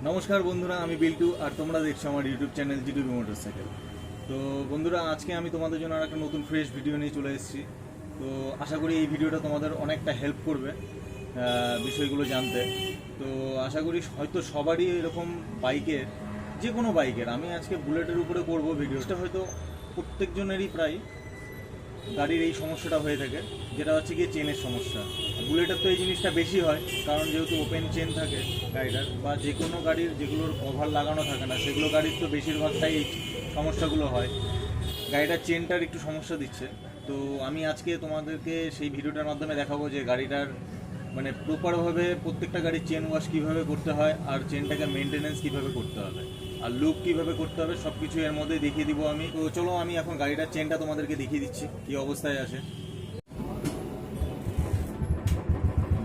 নমস্কার বন্ধুরা, আমি বিল্টু আর তোমরা দেখছো আমার ইউটিউব চ্যানেল জিটিভি মোটরসাইকেল। তো বন্ধুরা, আজকে আমি তোমাদের জন্য আর একটা নতুন ফ্রেশ ভিডিও নিয়ে চলে এসেছি। তো আশা করি এই ভিডিওটা তোমাদের অনেকটা হেল্প করবে বিষয়গুলো জানতে। তো আশা করি হয়তো সবারই এরকম বাইকের, যে কোনো বাইকের, আমি আজকে বুলেটের উপরে করব ভিডিওটা, হয়তো প্রত্যেকজনেরই প্রায় গাড়ির এই সমস্যাটা হয়ে থাকে, যেটা হচ্ছে গিয়ে চেনের সমস্যা। বুলেটের তো এই জিনিসটা বেশি হয়, কারণ যেহেতু ওপেন চেন থাকে গাড়িটার, বা যে কোনো গাড়ির যেগুলোর কভার লাগানো থাকে না সেগুলো গাড়ির তো বেশিরভাগটাই এই সমস্যাগুলো হয়। গাড়িটার চেনটার একটু সমস্যা দিচ্ছে। তো আমি আজকে তোমাদেরকে সেই ভিডিওটার মাধ্যমে দেখাবো যে গাড়িটার মানে প্রপারভাবে প্রত্যেকটা গাড়ির চেন ওয়াশ কীভাবে করতে হয়, আর চেনটাকে মেনটেনেন্স কীভাবে করতে হবে, আর লুপ কীভাবে করতে হবে, সব কিছু এর মধ্যে দেখিয়ে দিব আমি। তো চলো আমি এখন গাড়িটার চেনটা তোমাদেরকে দেখিয়ে দিচ্ছি কী অবস্থায় আছে।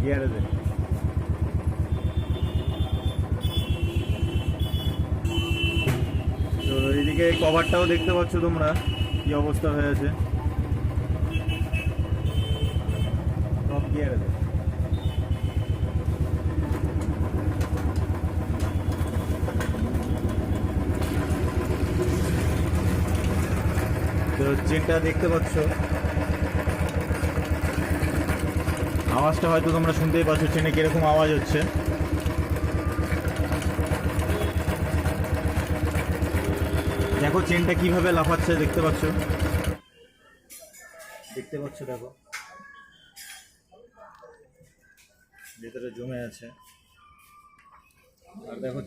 গিয়ারে দে। তো এইদিকে কভারটাও দেখতে পাচ্ছ তোমরা কী অবস্থা হয়ে আছে। সব গিয়ারে দে। তো চেনটা দেখতে পাচ্ছ, আওয়াজটা হয়তো তোমরা শুনতেই পাচ্ছ চেনে কিরকম আওয়াজ হচ্ছে। দেখো চেনটা কিভাবে লাফাচ্ছে, দেখতে পাচ্ছ দেখো ভেতরে জমে আছে। আর দেখো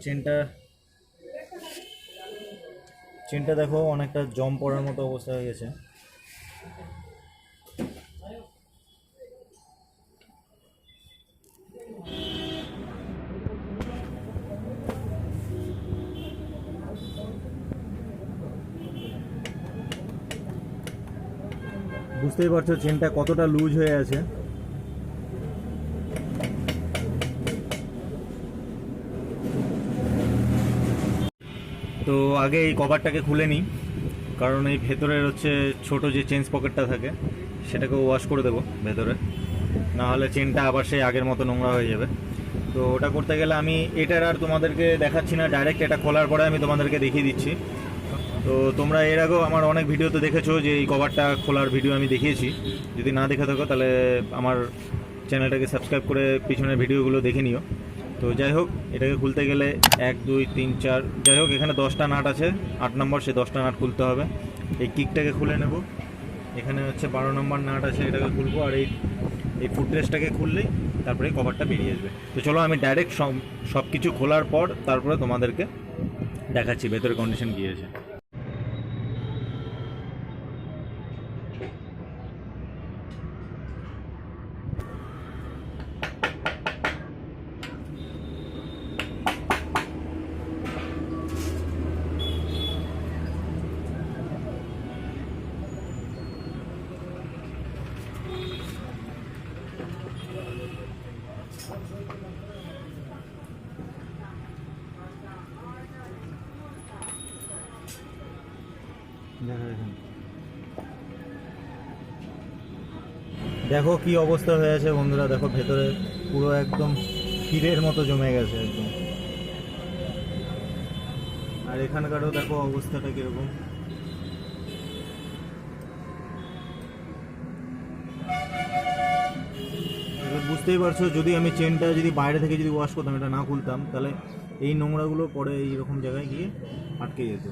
চেনটা দেখো অনেকটা জম পড়ার মতো অবস্থা হয়ে গেছে। বুঝতেই পারছো চেনটা কতটা লুজ হয়ে আছে। তো আগে এই কভারটাকে খুলে নিই, কারণ এই ভেতরের হচ্ছে ছোট যে চেঞ্জ পকেটটা থাকে সেটাকে ওয়াশ করে দেবো ভেতরে, না হলে চেনটা আবার সেই আগের মতো নোংরা হয়ে যাবে। তো ওটা করতে গেলে আমি এটার আর তোমাদেরকে দেখাচ্ছি না, ডাইরেক্ট এটা খোলার পরে আমি তোমাদেরকে দেখিয়ে দিচ্ছি। তো তোমরা এর আগেও আমার অনেক ভিডিওতে দেখেছো যে এই কভারটা খোলার ভিডিও আমি দেখিয়েছি। যদি না দেখে থাকো তাহলে আমার চ্যানেলটাকে সাবস্ক্রাইব করে পিছনের ভিডিওগুলো দেখে নিও। তো যাই হোক, এটাকে খুলতে গেলে 1 2 3 4, যাই হোক এখানে 10টা নাট আছে, 8 নম্বর, সে 10টা নাট খুলতে হবে। এই কিকটাকে খুলে নেব, এখানে হচ্ছে 12 নম্বর নাট আছে, এটাকে খুলবো। আর এই ফুটরেস্টটাকে খুললেই তারপরে কভারটা বেরিয়ে আসবে। তো চলো আমি ডাইরেক্ট সব কিছু খোলার পর তারপরে তোমাদেরকে দেখাচ্ছি ভেতরে কন্ডিশন কী আছে। দেখো কি অবস্থা হয়ে আছে বন্ধুরা, দেখো ভেতরে পুরো একদম ক্ষীরের মতো জমে গেছে একদম। আর এখানকারও দেখো অবস্থাটা কিরকম। বুঝতেই পারছো, যদি আমি চেনটা যদি বাইরে থেকে যদি ওয়াশ করতাম, এটা না খুলতাম, তাহলে এই নোংরাগুলো পরে এইরকম জায়গায় গিয়ে আটকে যেত।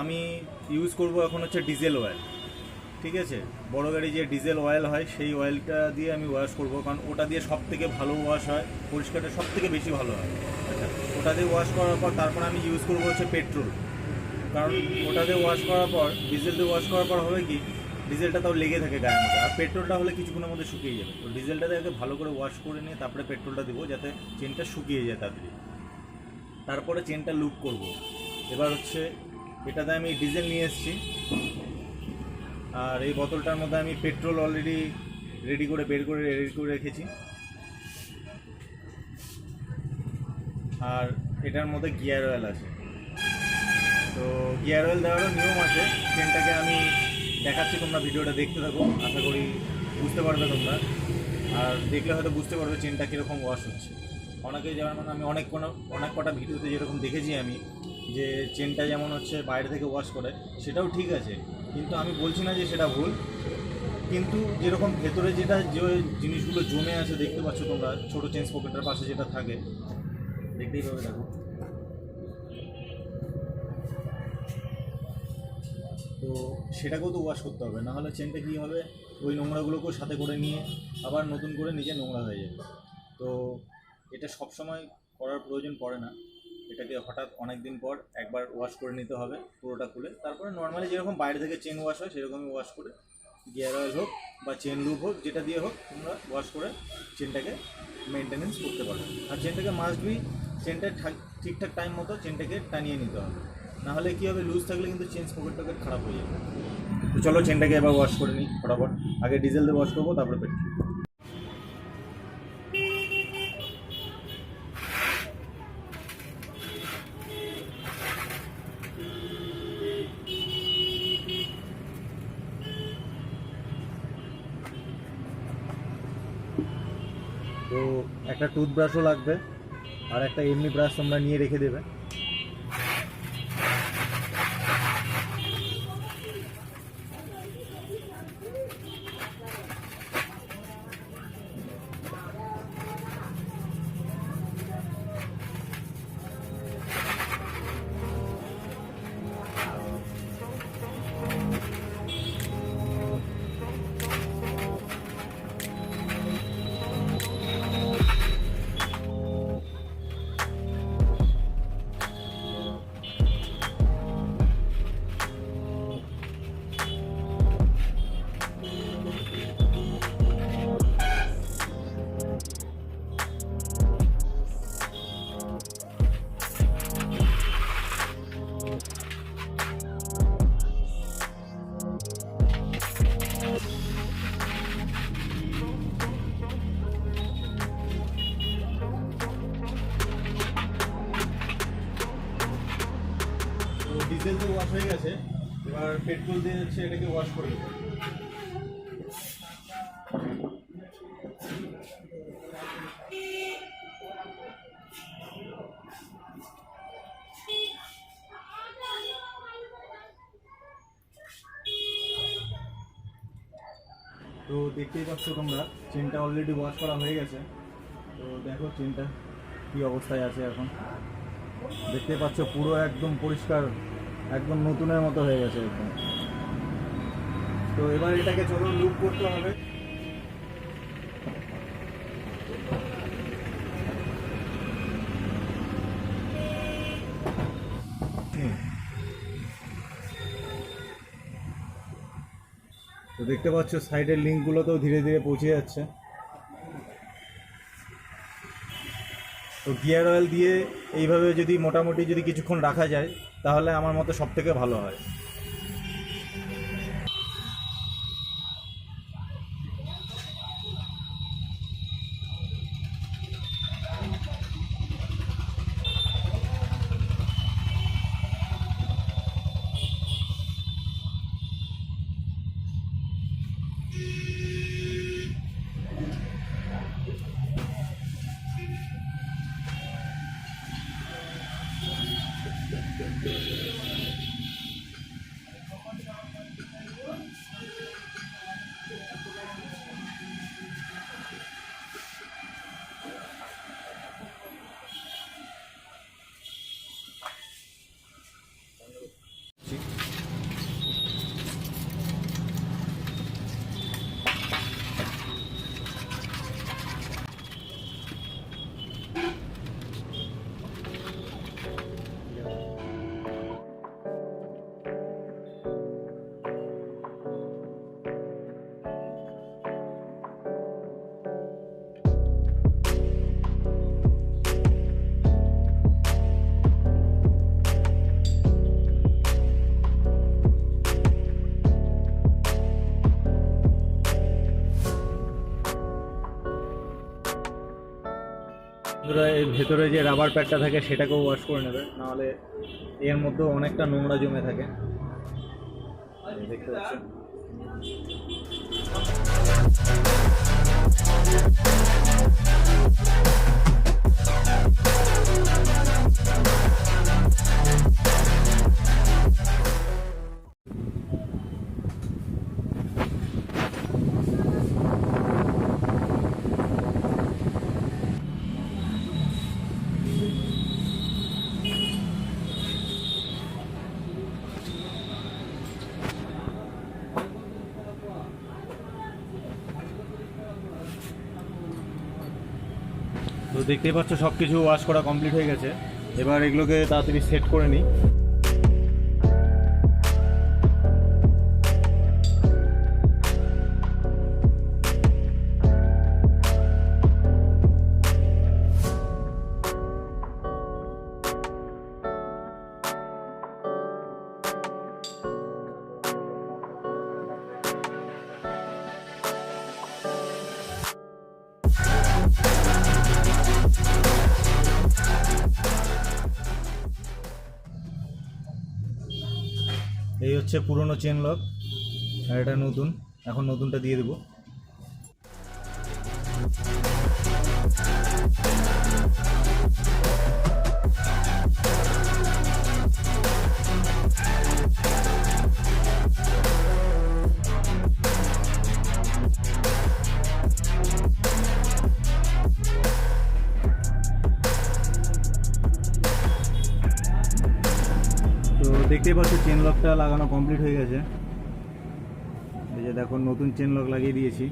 আমি ইউজ করব এখন হচ্ছে ডিজেল অয়েল, ঠিক আছে। বড় গাড়ি যে ডিজেল অয়েল হয় সেই অয়েলটা দিয়ে আমি ওয়াশ করব, কারণ ওটা দিয়ে সব থেকে ভালো ওয়াশ হয়, পরিষ্কারটা সব থেকে বেশি ভালো হয়। আচ্ছা, ওটা দিয়ে ওয়াশ করার পর তারপর আমি ইউজ করব হচ্ছে পেট্রোল, কারণ ওটা দিয়ে ওয়াশ করার পর ডিজেল দিয়ে ওয়াশ করার পর হবে কি, ডিজেলটা তাও লেগে থাকে গায়ের মধ্যে, আর পেট্রোলটা হলে কিছুক্ষণের মধ্যে শুকিয়ে যাবে। তো ডিজেলটা দিয়ে আগে ভালো করে ওয়াশ করে নিয়ে তারপরে পেট্রোলটা দেবো, যাতে চেনটা শুকিয়ে যায় তাড়াতাড়ি। তারপরে চেনটা লুপ করব। এবার হচ্ছে এটাতে আমি ডিজেল নিয়ে এসেছি, আর এই বোতলটার মধ্যে আমি পেট্রোল অলরেডি রেডি করে রেখেছি, আর এটার মধ্যে গিয়ার অয়েল আছে। তো গিয়ার অয়েল দেওয়ারও নিয়ম আছে, চেনটাকে আমি দেখাচ্ছি, তোমরা ভিডিওটা দেখতে থাকো, আশা করি বুঝতে পারবে তোমরা, আর দেখলে হয়তো বুঝতে পারবে চেনটা কীরকম ওয়াশ হচ্ছে। অনেকে যেমন আমি অনেক কটা ভিডিওতে যেরকম দেখেছি আমি, যে চেনটা যেমন হচ্ছে বাইরে থেকে ওয়াশ করে, সেটাও ঠিক আছে, কিন্তু আমি বলছি না যে সেটা ভুল, কিন্তু যেরকম ভেতরে যেটা যে জিনিসগুলো জমে আছে দেখতে পাচ্ছ তোমরা, ছোটো চেন পকেটের পাশে যেটা থাকে, দেখতেই পাবে, দেখো। তো সেটাকেও তো ওয়াশ করতে হবে, নাহলে চেনটা কী হবে, ওই নোংরাগুলোকেও সাথে করে নিয়ে আবার নতুন করে নিজে নোংরা হয়ে যাবে। তো এটা সবসময় করার প্রয়োজন পড়ে না, এটাকে হঠাৎ অনেক দিন পর একবার ওয়াশ করে নিতে হবে পুরোটা খুলে, তারপরে নর্মালি যেরকম বাইরে থেকে চেন ওয়াশ হয় সেরকমই ওয়াশ করে, গিয়ার অয়েল হোক বা চেন লুপ হোক, যেটা দিয়ে হোক তোমরা ওয়াশ করে চেনটাকে মেনটেনেন্স করতে পারো। আর চেনটাকে মাস্ট বি চেনটা ঠিকঠাক টাইম মতো চেনটাকে টানিয়ে নিতে হবে, নাহলে কী হবে, লুজ থাকলে কিন্তু চেন পকেট খারাপ হয়ে যাবে। তো চলো চেনটাকে এবার ওয়াশ করে নিই ফটাফট। আগে ডিজেল দিয়ে ওয়াশ করবো, তারপরে পেট্রোল। তো একটা টুথব্রাশও লাগবে, আর একটা এমনি ব্রাশ তোমরা নিয়ে রেখে দেবে। ডিজেল তো ওয়াশ হয়ে গেছে, এবার পেট্রোল দিয়ে হচ্ছে এটাকে ওয়াশ করে দেবো। তো দেখতেই পাচ্ছ তোমরা, চেনটা অলরেডি ওয়াশ করা হয়ে গেছে। তো দেখো চেনটা কী অবস্থায় আছে এখন, দেখতে পাচ্ছ পুরো একদম পরিষ্কার, একদম নতুনের মতো হয়ে গেছে একদম। তো এবার এটাকে চলো লুপ করতে হবে। তো দেখতে পাচ্ছ সাইডের লিঙ্কগুলোতেও ধীরে ধীরে পৌঁছে যাচ্ছে। তো গিয়ার অয়েল দিয়ে এইভাবে যদি মোটামুটি যদি কিছুক্ষণ রাখা যায়, তাহলে আমার মতে সব থেকে ভালো হয়। এই ভেতরে যে রাবার প্যাডটা থাকে সেটাকেও ওয়াশ করে নেবে, নাহলে এর মধ্যেও অনেকটা নোংরা জমে থাকে, দেখতে পাচ্ছেন। তো দেখতেই পাচ্ছ সব কিছু ওয়াশ করা কমপ্লিট হয়ে গেছে। এবার এগুলোকে তাড়াতাড়ি সেট করে নিই। এই হচ্ছে পুরনো চেন লক, আর এটা নতুন। এখন নতুনটা দিয়ে দেবো। তো দেখতেই পাচ্ছ চেন লকটা লাগানো কমপ্লিট হয়ে গেছে। এই যে দেখো নতুন চেন লক লাগিয়ে দিয়েছি।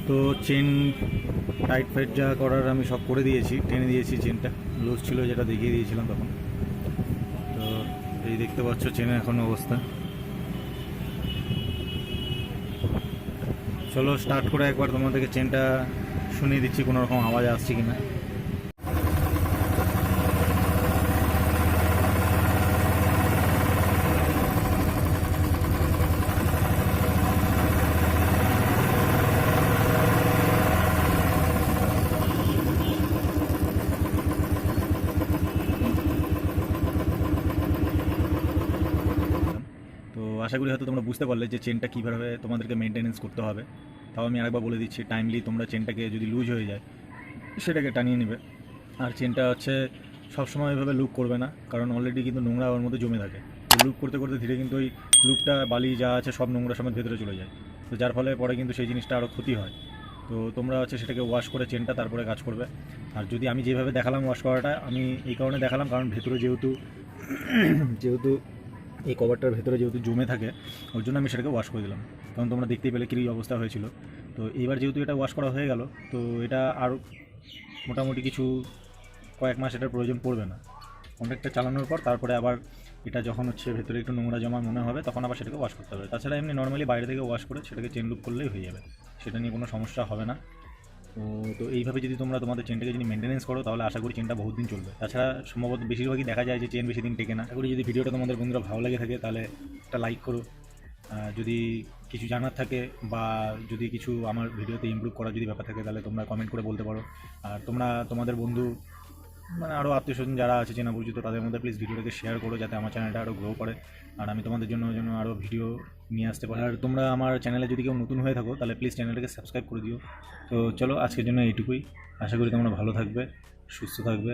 তো চেন টাইট ফাইট যা করার আমি সব করে দিয়েছি, টেনে দিয়েছি। চেনটা লুজ ছিল যেটা দেখিয়ে দিয়েছিলাম তখন। তো এই দেখতে পাচ্ছ চেনের এখন অবস্থা। চলো স্টার্ট করে একবার তোমাদেরকে চেনটা শুনিয়ে দিচ্ছি কোনো রকম আওয়াজ আসছে কিনা। তো আশা করি হয়তো তোমরা বুঝতে পারলে যে চেনটা কীভাবে তোমাদেরকে মেনটেনেন্স করতে হবে। তাও আমি আরেকবার বলে দিচ্ছি, টাইমলি তোমরা চেনটাকে যদি লুজ হয়ে যায় সেটাকে টানিয়ে নেবে। আর চেনটা হচ্ছে সবসময় এভাবে লুপ করবে না, কারণ অলরেডি কিন্তু নোংরা ওর মধ্যে জমে থাকে। তো লুপ করতে করতে ধীরে কিন্তু ওই লুপটা বালি যা আছে সব নোংরা সময় ভেতরে চলে যায়। তো যার ফলে পরে কিন্তু সেই জিনিসটা আরও ক্ষতি হয়। তো তোমরা হচ্ছে সেটাকে ওয়াশ করে চেনটা তারপরে কাজ করবে। আর যদি আমি যেভাবে দেখালাম ওয়াশ করাটা, আমি এই কারণে দেখালাম কারণ ভেতরে যেহেতু এই কভারটার ভেতরে যেহেতু জমে থাকে, ওর জন্য আমি সেটাকে ওয়াশ করে দিলাম। কারণ তোমরা দেখতেই পেলে কী অবস্থা হয়েছিল। তো এইবার যেহেতু এটা ওয়াশ করা হয়ে গেল, তো এটা আর মোটামুটি কিছু কয়েক মাস এটার প্রয়োজন পড়বে না। কন্ট্রাক্টটা চালানোর পর তারপরে আবার এটা যখন হচ্ছে ভেতরে একটু নোংরা জমা মনে হবে, তখন আবার সেটাকে ওয়াশ করতে হবে। তাছাড়া এমনি নর্মালি বাইরে থেকে ওয়াশ করে সেটাকে চেন লুপ করলেই হয়ে যাবে, সেটা নিয়ে কোনো সমস্যা হবে না। তো এইভাবে যদি তোমরা তোমাদের চেনটাকে যদি মেনটেনেন্স করো, তাহলে আশা করি চেনটা বহুত দিন চলবে। তাছাড়া সম্ভবত বেশিরভাগই দেখা যায় যে চেন বেশি দিন টেকে না। আশা করি যদি ভিডিওটা তোমাদের বন্ধুরা ভালো লাগে থাকে তাহলে একটা লাইক করো। যদি কিছু জানার থাকে বা যদি কিছু আমার ভিডিওতে ইমপ্রুভ করার যদি ব্যাপার থাকে, তাহলে তোমরা কমেন্ট করে বলতে পারো। আর তোমরা তোমাদের বন্ধু মানে আরও আত্মীয়স্বজন যারা আছে চেনা পরিচিত, তাদের মধ্যে প্লিজ ভিডিওটাকে শেয়ার করো, যাতে আমার চ্যানেলটা আরও গ্রো করে আর আমি তোমাদের জন্য আরও ভিডিও নিয়ে আসতে পারি। আর তোমরা আমার চ্যানেলে যদি কেউ নতুন হয়ে থাকো, তাহলে প্লিজ চ্যানেলটাকে সাবস্ক্রাইব করে দিও। তো চলো আজকের জন্য এইটুকুই। আশা করি তোমরা ভালো থাকবে, সুস্থ থাকবে।